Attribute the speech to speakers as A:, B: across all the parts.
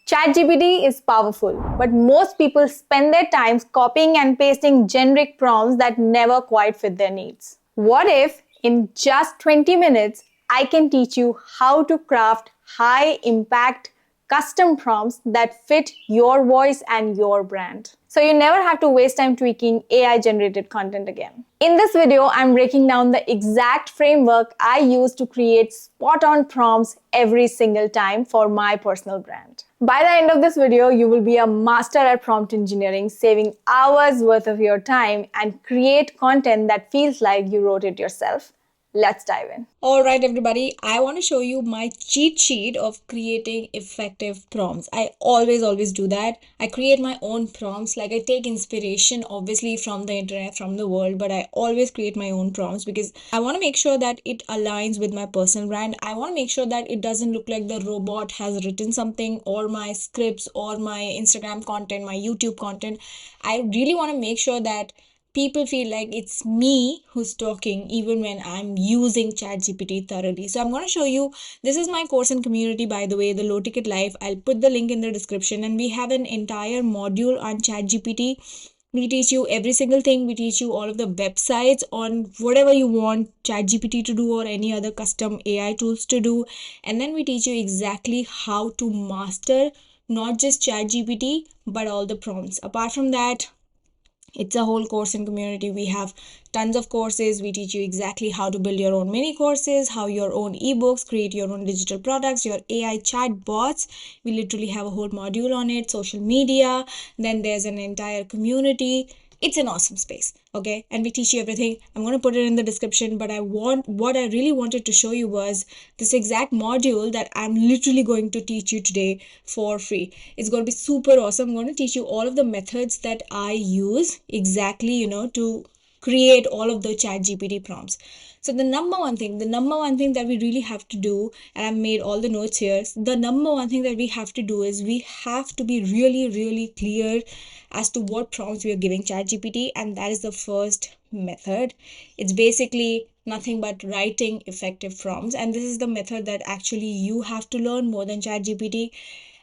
A: ChatGPT is powerful, but most people spend their time copying and pasting generic prompts that never quite fit their needs. What if, in just 20 minutes, I can teach you how to craft high impact custom prompts that fit your voice and your brand? So you never have to waste time tweaking AI generated content again. In this video, I'm breaking down the exact framework I use to create spot on prompts every single time for my personal brand. By the end of this video, you will be a master at prompt engineering, saving hours worth of your time and create content that feels like you wrote it yourself. Let's dive in.
B: All right, everybody, I want to show you my cheat sheet of creating effective prompts. I always do that. I create my own prompts. Like, I take inspiration obviously from the internet, from the world, but I always create my own prompts because I want to make sure that it aligns with my personal brand. I want to make sure that it doesn't look like the robot has written something, or my scripts, or my Instagram content, my YouTube content. I really want to make sure that people feel like it's me who's talking even when I'm using ChatGPT thoroughly. So I'm going to show you, this is my course and community, by the way, the Low Ticket Life. I'll put the link in the description, and we have an entire module on ChatGPT. We teach you every single thing. We teach you all of the websites on whatever you want ChatGPT to do or any other custom AI tools to do. And then we teach you exactly how to master not just ChatGPT, but all the prompts. Apart from that, it's a whole course and community. We have tons of courses. We teach you exactly how to build your own mini courses, how your own ebooks, create your own digital products, your AI chat bots. We literally have a whole module on it, social media. Then there's an entire community. It's an awesome space, okay? And we teach you everything. I'm going to put it in the description, but what I really wanted to show you was this exact module that I'm literally going to teach you today for free. It's going to be super awesome. I'm going to teach you all of the methods that I use exactly, to create all of the ChatGPT prompts. So the number one thing that we really have to do, and I've made all the notes here, the number one thing that we have to do is we have to be really clear as to what prompts we are giving ChatGPT, and that is the first method. It's basically nothing but writing effective prompts, and this is the method that actually you have to learn more than ChatGPT.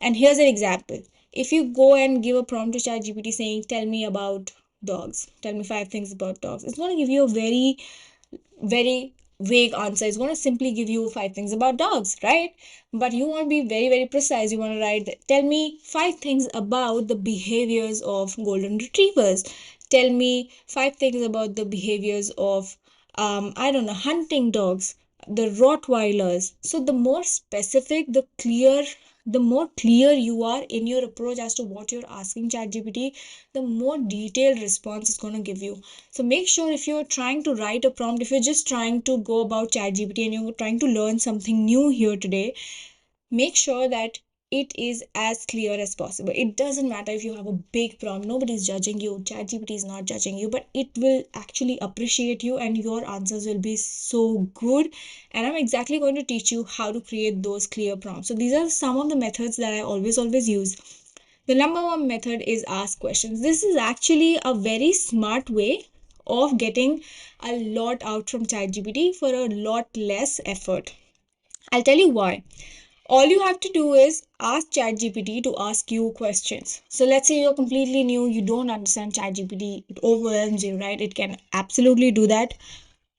B: And here's an example. If you go and give a prompt to ChatGPT saying, tell me about dogs, tell me 5 things about dogs, it's going to give you a very vague answer. It's going to simply give you 5 things about dogs, right? But you want to be very precise. You want to write, tell me 5 things about the behaviors of golden retrievers. Tell me 5 things about the behaviors of I don't know, hunting dogs, the Rottweilers. So the more specific, the more clear you are in your approach as to what you're asking ChatGPT, the more detailed response it's going to give you. So make sure, if you're trying to write a prompt, if you're just trying to go about ChatGPT and you're trying to learn something new here today, make sure that it is as clear as possible. It doesn't matter if you have a big prompt, nobody's judging you, ChatGPT is not judging you, but it will actually appreciate you and your answers will be so good. And I'm exactly going to teach you how to create those clear prompts. So these are some of the methods that I always use. The number one method is ask questions. This is actually a very smart way of getting a lot out from ChatGPT for a lot less effort. I'll tell you why. All you have to do is ask ChatGPT to ask you questions. So let's say you're completely new, you don't understand ChatGPT, it overwhelms you, right? It can absolutely do that.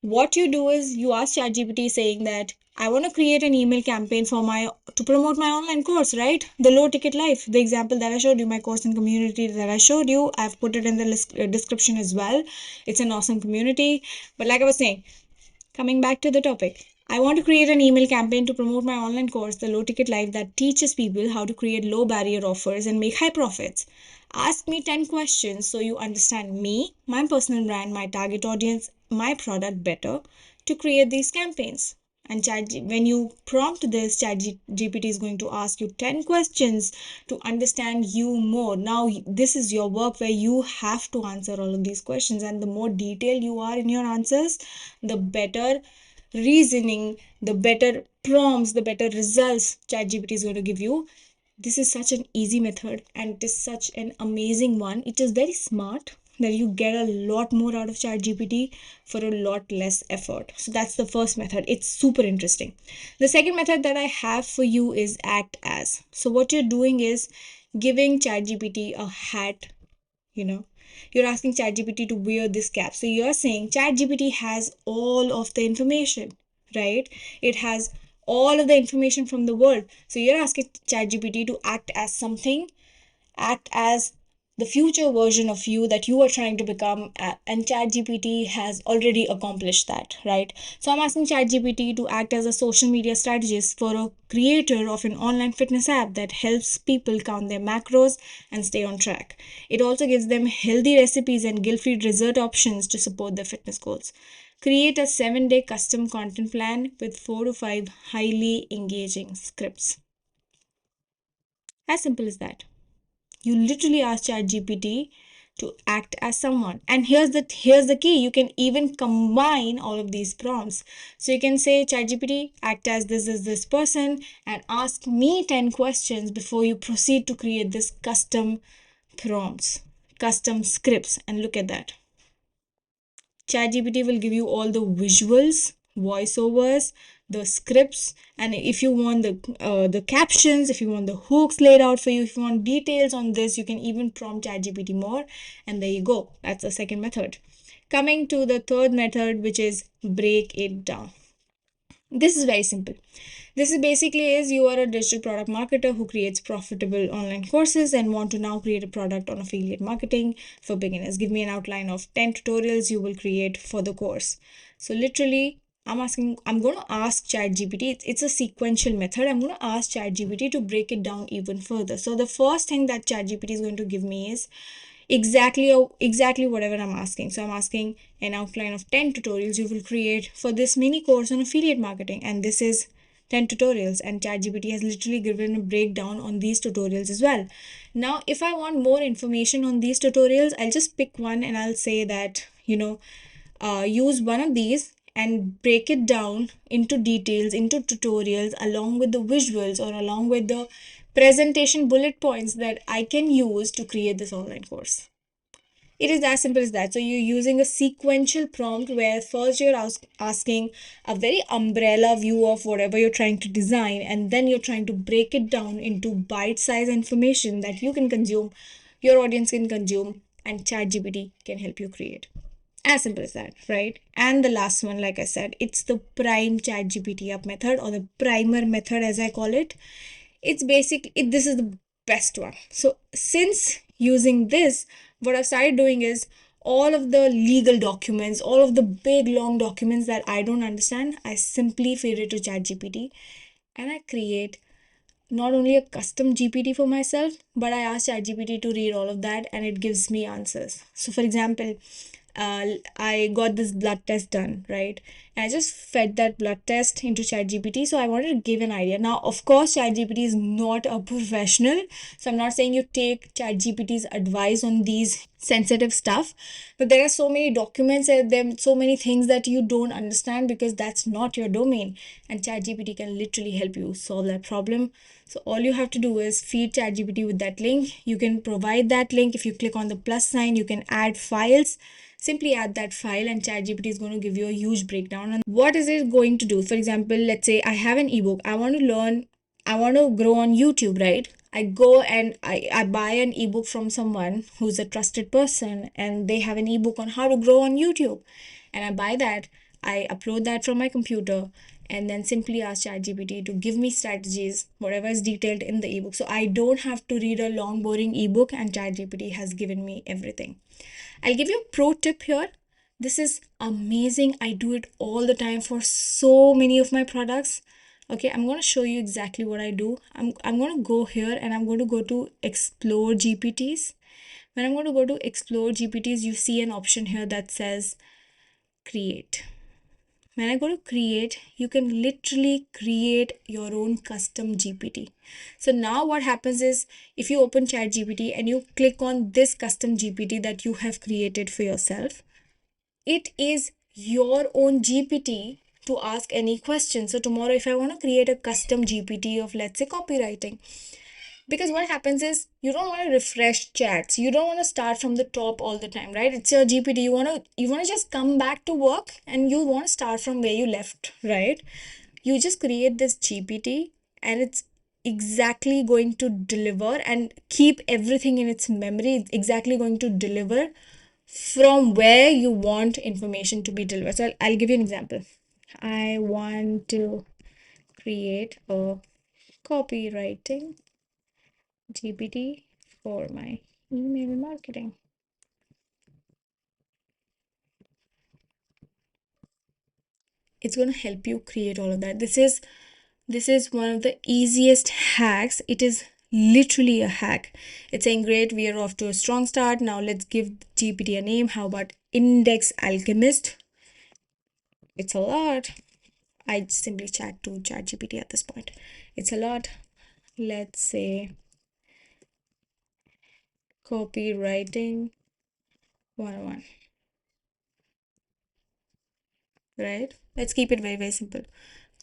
B: What you do is you ask ChatGPT saying that I want to create an email campaign to promote my online course, right? The Low Ticket Life, the example that I showed you, my course and community that I showed you, I've put it in the description as well. It's an awesome community. But like I was saying, coming back to the topic, I want to create an email campaign to promote my online course, The Low Ticket Life, that teaches people how to create low barrier offers and make high profits. Ask me 10 questions so you understand me, my personal brand, my target audience, my product better to create these campaigns. And when you prompt this, ChatGPT is going to ask you 10 questions to understand you more. Now, this is your work where you have to answer all of these questions. And the more detailed you are in your answers, the better reasoning, the better prompts, the better results ChatGPT is going to give you. This is such an easy method and it is such an amazing one. It is very smart. that you get a lot more out of ChatGPT for a lot less effort. So that's the first method. It's super interesting. The second method that I have for you is act as. So what you're doing is giving ChatGPT a hat, you know. You're asking ChatGPT to wear this cap. So you're saying ChatGPT has all of the information, right? It has all of the information from the world. So you're asking ChatGPT to act as something, act as the future version of you that you are trying to become, and ChatGPT has already accomplished that, right? So I'm asking ChatGPT to act as a social media strategist for a creator of an online fitness app that helps people count their macros and stay on track. It also gives them healthy recipes and guilt-free dessert options to support their fitness goals. Create a 7-day custom content plan with 4 to 5 highly engaging scripts. As simple as that. You literally ask ChatGPT to act as someone. And here's the key. You can even combine all of these prompts. So you can say, ChatGPT, act as this person, and ask me 10 questions before you proceed to create this custom prompts, custom scripts. And look at that. ChatGPT will give you all the visuals, voiceovers, the scripts, and if you want the captions, if you want the hooks laid out for you, if you want details on this, you can even prompt ChatGPT more, and there you go. That's the second method. Coming to the third method, which is break it down. This is very simple. This is basically is you are a digital product marketer who creates profitable online courses and want to now create a product on affiliate marketing for beginners. Give me an outline of 10 tutorials you will create for the course. So literally, I'm going to ask ChatGPT. It's a sequential method. I'm going to ask ChatGPT to break it down even further. So the first thing that ChatGPT is going to give me is exactly whatever I'm asking. So I'm asking an outline of 10 tutorials you will create for this mini course on affiliate marketing, and this is 10 tutorials, and ChatGPT has literally given a breakdown on these tutorials as well. Now if I want more information on these tutorials, I'll just pick one and I'll say that, use one of these and break it down into details, into tutorials, along with the visuals or along with the presentation bullet points that I can use to create this online course. It is as simple as that. So you're using a sequential prompt where first you're asking a very umbrella view of whatever you're trying to design, and then you're trying to break it down into bite-sized information that you can consume, your audience can consume, and ChatGPT can help you create. As simple as that, right? And the last one, like I said, it's the prime ChatGPT up method, or the primer method as I call it. It's basically this is the best one. So since using this, what I've started doing is all of the legal documents, all of the big long documents that I don't understand, I simply feed it to ChatGPT, and I create not only a custom GPT for myself, but I ask ChatGPT to read all of that and it gives me answers. So, for example, I got this blood test done, right? And I just fed that blood test into ChatGPT. So I wanted to give an idea. Now, of course, ChatGPT is not a professional. So I'm not saying you take ChatGPT's advice on these sensitive stuff, but there are so many documents and there are so many things that you don't understand because that's not your domain. And ChatGPT can literally help you solve that problem. So all you have to do is feed ChatGPT with that link. You can provide that link. If you click on the plus sign, you can add files. Simply add that file and ChatGPT is going to give you a huge breakdown on what is it going to do. For example, let's say I have an ebook. I want to grow on YouTube, right? I go and I buy an ebook from someone who's a trusted person and they have an ebook on how to grow on YouTube. And I buy that, I upload that from my computer, and then simply ask ChatGPT to give me strategies, whatever is detailed in the ebook. So I don't have to read a long, boring ebook, and ChatGPT has given me everything. I'll give you a pro tip here. This is amazing. I do it all the time for so many of my products. Okay, I'm going to show you exactly what I do. I'm going to go here and I'm going to go to explore GPTs. When I'm going to go to explore GPTs, you see an option here that says create. When I go to create, you can literally create your own custom GPT. So now what happens is if you open ChatGPT and you click on this custom GPT that you have created for yourself, it is your own GPT to ask any question. So tomorrow, if I want to create a custom GPT of, let's say, copywriting, Because what happens is you don't want to refresh chats. You don't want to start from the top all the time, right? It's your GPT. You want to just come back to work and you want to start from where you left, right? You just create this GPT and it's exactly going to deliver and keep everything in its memory. It's exactly going to deliver from where you want information to be delivered. So I'll give you an example. I want to create a copywriting GPT for my email marketing. It's going to help you create all of that. This is one of the easiest hacks. It is literally a hack. It's saying, great, we are off to a strong start. Now let's give GPT a name. How about Index Alchemist? It's a lot. I simply chat to ChatGPT at this point. It's a lot. Let's say copywriting 101. Right? Let's keep it very, very simple.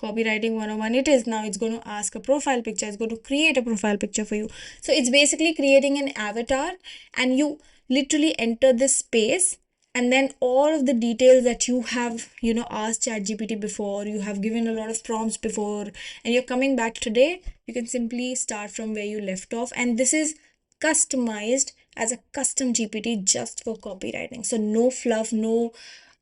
B: Copywriting 101 it is. Now it's going to ask a profile picture. It's going to create a profile picture for you. So it's basically creating an avatar, and you literally enter this space, and then all of the details that you have, asked ChatGPT before, you have given a lot of prompts before, and you're coming back today, you can simply start from where you left off. And this is customized as a custom GPT just for copywriting. So no fluff, no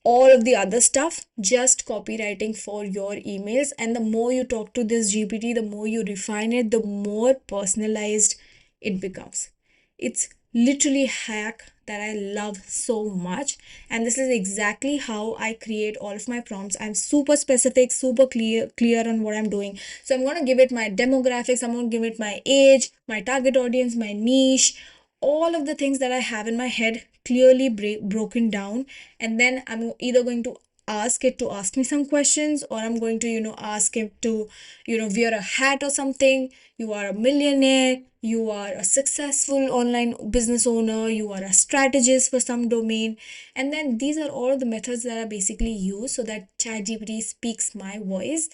B: all of the other stuff, just copywriting for your emails. And the more you talk to this GPT, the more you refine it, the more personalized it becomes. It's literally a hack that I love so much, and this is exactly how I create all of my prompts. I'm super specific, super clear on what I'm doing. So I'm going to give it my demographics, I'm going to give it my age, my target audience, my niche, all of the things that I have in my head clearly broken down. And then I'm either going to ask it to ask me some questions, or I'm going to ask it to wear a hat or something. You are a millionaire, you are a successful online business owner, you are a strategist for some domain. And then these are all the methods that are basically used so that ChatGPT speaks my voice,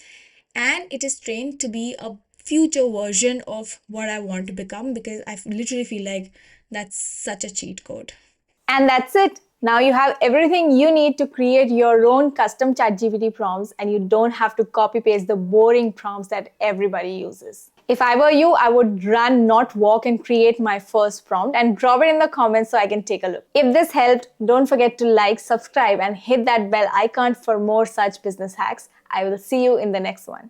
B: and it is trained to be a future version of what I want to become, because I literally feel like that's such a cheat code.
A: And that's it. Now you have everything you need to create your own custom ChatGPT prompts, and you don't have to copy paste the boring prompts that everybody uses. If I were you, I would run, not walk, and create my first prompt and drop it in the comments so I can take a look. If this helped, don't forget to like, subscribe, and hit that bell icon for more such business hacks. I will see you in the next one.